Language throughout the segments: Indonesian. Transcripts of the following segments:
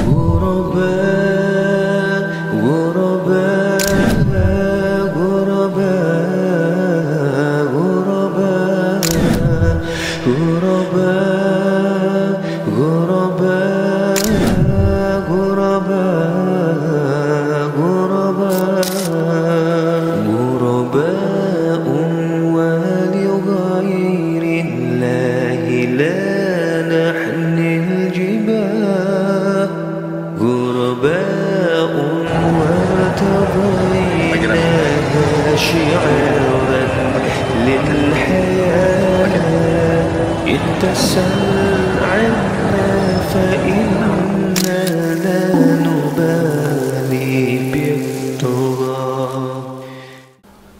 غرباء غرباء غرباء غرباء غرباء غرباء غرباء غرباء ولغير الله لا نحمل الجباه غرباء وارتضيناها شعارا للحياة اتسل عنا فإنا لا نبالي بالتراب.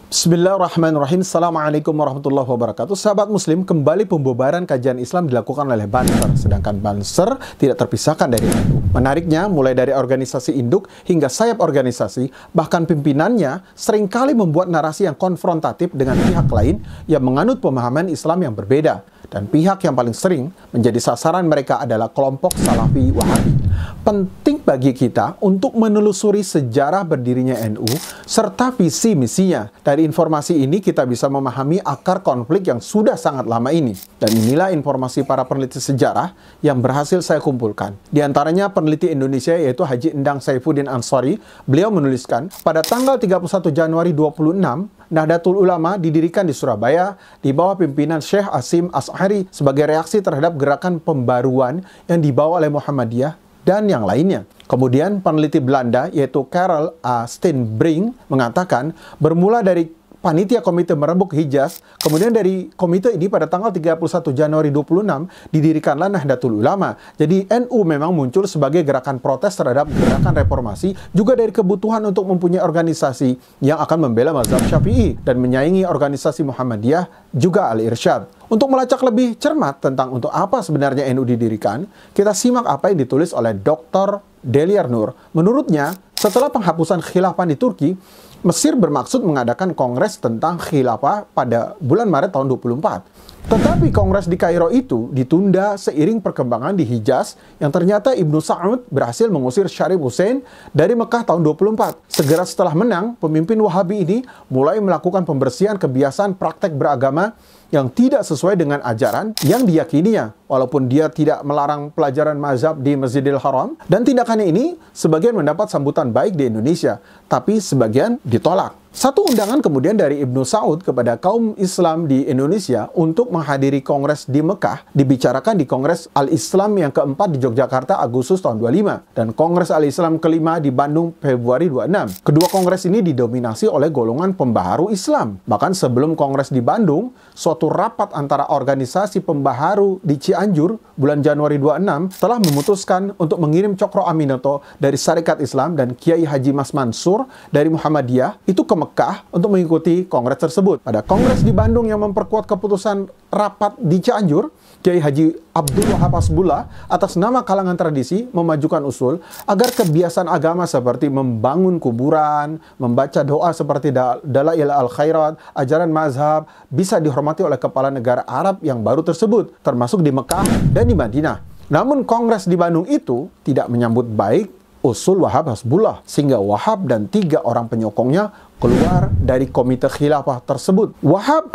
Bismillahirrahmanirrahim. Assalamualaikum warahmatullahi wabarakatuh. Sahabat muslim, kembali pembubaran kajian Islam dilakukan oleh Banser, sedangkan Banser tidak terpisahkan dari NU. Menariknya, mulai dari organisasi induk hingga sayap organisasi, bahkan pimpinannya seringkali membuat narasi yang konfrontatif dengan pihak lain yang menganut pemahaman Islam yang berbeda. Dan pihak yang paling sering menjadi sasaran mereka adalah kelompok Salafi Wahabi. Penting bagi kita untuk menelusuri sejarah berdirinya NU serta visi misinya. Dari informasi ini kita bisa memahami akar konflik yang sudah sangat lama ini. Dan inilah informasi para peneliti sejarah yang berhasil saya kumpulkan. Di antaranya peneliti Indonesia yaitu Haji Endang Saifuddin Ansori. Beliau menuliskan, pada tanggal 31 Januari 26, Nahdlatul Ulama didirikan di Surabaya di bawah pimpinan Syekh Hasyim Asy'ari sebagai reaksi terhadap gerakan pembaruan yang dibawa oleh Muhammadiyah dan yang lainnya. Kemudian peneliti Belanda yaitu Karel A. Steenbrink mengatakan, bermula dari panitia komite merembuk Hijaz, kemudian dari komite ini pada tanggal 31 Januari 26 didirikanlah Nahdlatul Ulama. Jadi NU memang muncul sebagai gerakan protes terhadap gerakan reformasi, juga dari kebutuhan untuk mempunyai organisasi yang akan membela mazhab Syafi'i dan menyaingi organisasi Muhammadiyah juga Al-Irsyad. Untuk melacak lebih cermat tentang untuk apa sebenarnya NU didirikan, kita simak apa yang ditulis oleh Dr. Deliar Nur. Menurutnya, setelah penghapusan khilafah di Turki, Mesir bermaksud mengadakan kongres tentang khilafah pada bulan Maret tahun 24. Tetapi kongres di Kairo itu ditunda seiring perkembangan di Hijaz yang ternyata Ibnu Sa'ud berhasil mengusir Syarif Hussein dari Mekah tahun 24. Segera setelah menang, pemimpin Wahabi ini mulai melakukan pembersihan kebiasaan praktek beragama yang tidak sesuai dengan ajaran yang diyakininya. Walaupun dia tidak melarang pelajaran mazhab di Masjidil Haram, dan tindakannya ini sebagian mendapat sambutan baik di Indonesia, tapi sebagian ditolak. Satu undangan kemudian dari Ibnu Sa'ud kepada kaum Islam di Indonesia untuk menghadiri kongres di Mekah dibicarakan di Kongres Al-Islam yang keempat di Yogyakarta Agustus tahun 25 dan Kongres Al-Islam kelima di Bandung Februari 26. Kedua kongres ini didominasi oleh golongan pembaharu Islam. Bahkan sebelum kongres di Bandung, suatu rapat antara organisasi pembaharu di Cianjur bulan Januari 26 telah memutuskan untuk mengirim Cokro Aminoto dari Sarekat Islam dan Kiai Haji Mas Mansur dari Muhammadiyah itu ke Mekah untuk mengikuti kongres tersebut. Pada kongres di Bandung yang memperkuat keputusan rapat di Cianjur, Kiai Haji Abdul Wahab Hasbullah atas nama kalangan tradisi memajukan usul agar kebiasaan agama seperti membangun kuburan, membaca doa seperti Dalail al-Khairat, ajaran mazhab bisa dihormati oleh kepala negara Arab yang baru tersebut, termasuk di Mekah dan di Madinah. Namun kongres di Bandung itu tidak menyambut baik usul Wahab Hasbullah, sehingga Wahab dan 3 orang penyokongnya keluar dari komite khilafah tersebut. Wahab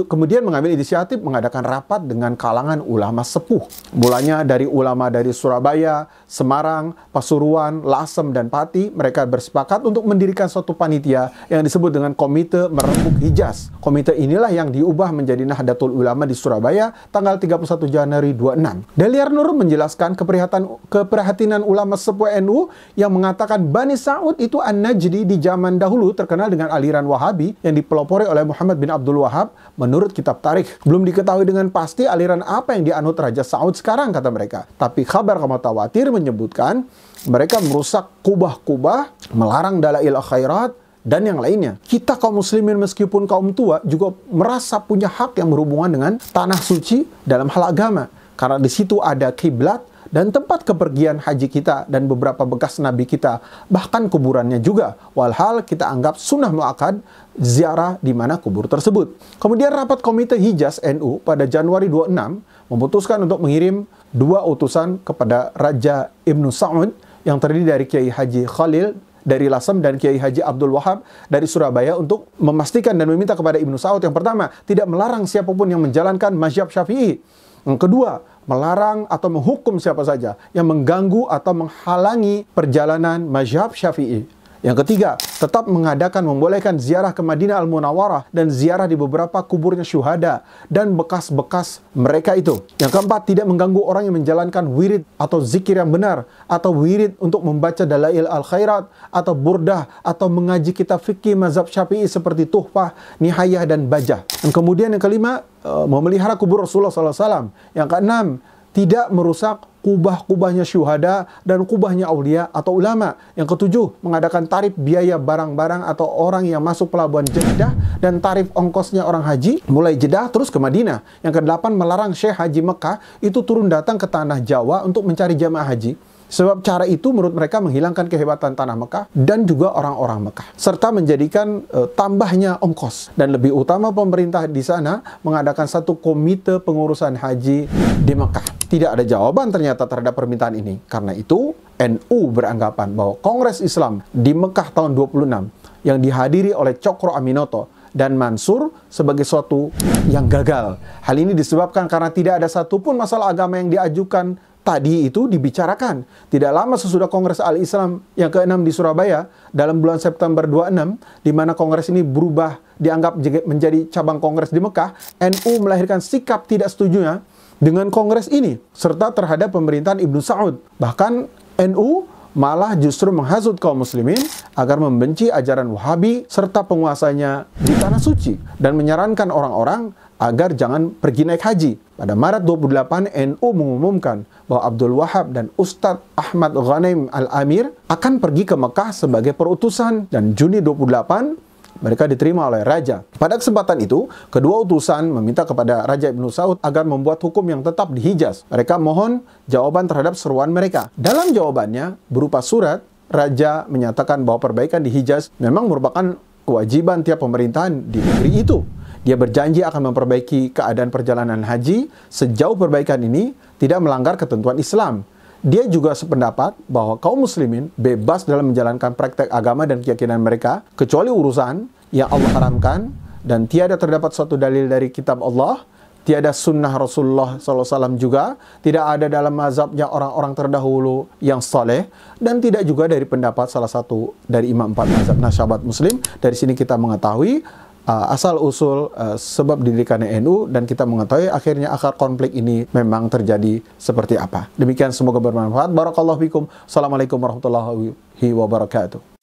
kemudian mengambil inisiatif mengadakan rapat dengan kalangan ulama sepuh. Mulanya dari ulama dari Surabaya, Semarang, Pasuruan, Lasem, dan Pati. Mereka bersepakat untuk mendirikan suatu panitia yang disebut dengan Komite Merembuk Hijaz. Komite inilah yang diubah menjadi Nahdlatul Ulama di Surabaya tanggal 31 Januari 26. Deliar Nur menjelaskan keprihatinan ulama sepuh NU yang mengatakan Bani Sa'ud itu An-Najdi di zaman dahulu terkenal dengan aliran Wahabi yang dipelopori oleh Muhammad bin Abdul Wahab. Menurut kitab tarikh, belum diketahui dengan pasti aliran apa yang dianut Raja Saud sekarang, kata mereka. Tapi kabar mutawatir menyebutkan mereka merusak kubah-kubah, melarang Dalail al-Khairat, dan yang lainnya. Kita kaum muslimin meskipun kaum tua juga merasa punya hak yang berhubungan dengan tanah suci dalam hal agama. Karena di situ ada kiblat dan tempat kepergian haji kita dan beberapa bekas nabi kita, bahkan kuburannya juga. Walhal kita anggap sunnah muakkad ziarah di mana kubur tersebut. Kemudian rapat komite Hijaz NU pada Januari 26 memutuskan untuk mengirim 2 utusan kepada Raja Ibnu Saud yang terdiri dari Kiai Haji Khalil dari Lasem dan Kiai Haji Abdul Wahab dari Surabaya untuk memastikan dan meminta kepada Ibnu Saud yang pertama, tidak melarang siapapun yang menjalankan mazhab Syafi'i. Yang kedua, melarang atau menghukum siapa saja yang mengganggu atau menghalangi perjalanan mazhab Syafi'i. Yang ketiga, tetap membolehkan ziarah ke Madinah Al-Munawwarah dan ziarah di beberapa kuburnya syuhada dan bekas-bekas mereka itu. Yang keempat, tidak mengganggu orang yang menjalankan wirid atau zikir yang benar, atau wirid untuk membaca dalail al-khairat, atau burdah, atau mengaji kitab fikih mazhab Syafi'i seperti Tuhfah, Nihayah, dan Bajah. Dan kemudian yang kelima, memelihara kubur Rasulullah SAW. Yang keenam, tidak merusak kubah-kubahnya syuhada dan kubahnya aulia atau ulama. Yang ketujuh, mengadakan tarif biaya barang-barang atau orang yang masuk pelabuhan Jeddah dan tarif ongkosnya orang haji mulai Jeddah terus ke Madinah. Yang kedelapan, melarang Syekh Haji Mekah itu turun datang ke tanah Jawa untuk mencari jamaah haji. Sebab cara itu menurut mereka menghilangkan kehebatan tanah Mekah dan juga orang-orang Mekah, serta menjadikan tambahnya ongkos. Dan lebih utama, pemerintah di sana mengadakan satu komite pengurusan haji di Mekah. Tidak ada jawaban ternyata terhadap permintaan ini. Karena itu, NU beranggapan bahwa Kongres Islam di Mekah tahun 26 yang dihadiri oleh Cokro Aminoto dan Mansur sebagai suatu yang gagal. Hal ini disebabkan karena tidak ada satupun masalah agama yang diajukan tadi itu dibicarakan. Tidak lama sesudah Kongres Al-Islam yang ke-6 di Surabaya dalam bulan September 26, di mana kongres ini berubah dianggap menjadi cabang kongres di Mekah, NU melahirkan sikap tidak setujunya dengan kongres ini serta terhadap pemerintahan Ibnu Saud. Bahkan NU malah justru menghasut kaum muslimin agar membenci ajaran Wahabi serta penguasanya di tanah suci dan menyarankan orang-orang agar jangan pergi naik haji. Pada Maret 28, NU mengumumkan bahwa Abdul Wahab dan Ustadz Ahmad Ghanaim Al-Amir akan pergi ke Mekah sebagai perutusan, dan Juni 28 mereka diterima oleh Raja. Pada kesempatan itu, kedua utusan meminta kepada Raja Ibnu Saud agar membuat hukum yang tetap di Hijaz. Mereka mohon jawaban terhadap seruan mereka. Dalam jawabannya, berupa surat, Raja menyatakan bahwa perbaikan di Hijaz memang merupakan kewajiban tiap pemerintahan di negeri itu. Dia berjanji akan memperbaiki keadaan perjalanan haji sejauh perbaikan ini tidak melanggar ketentuan Islam. Dia juga sependapat bahwa kaum muslimin bebas dalam menjalankan praktek agama dan keyakinan mereka, kecuali urusan yang Allah haramkan, dan tiada terdapat suatu dalil dari kitab Allah, tiada sunnah Rasulullah SAW juga, tidak ada dalam mazhabnya orang-orang terdahulu yang saleh, dan tidak juga dari pendapat salah satu dari imam 4 mazhab. Nah, sahabat muslim, dari sini kita mengetahui asal-usul sebab didirikannya NU, dan kita mengetahui akhirnya akar konflik ini memang terjadi seperti apa. Demikian, semoga bermanfaat. Barakallahu fikum. Assalamualaikum warahmatullahi wabarakatuh.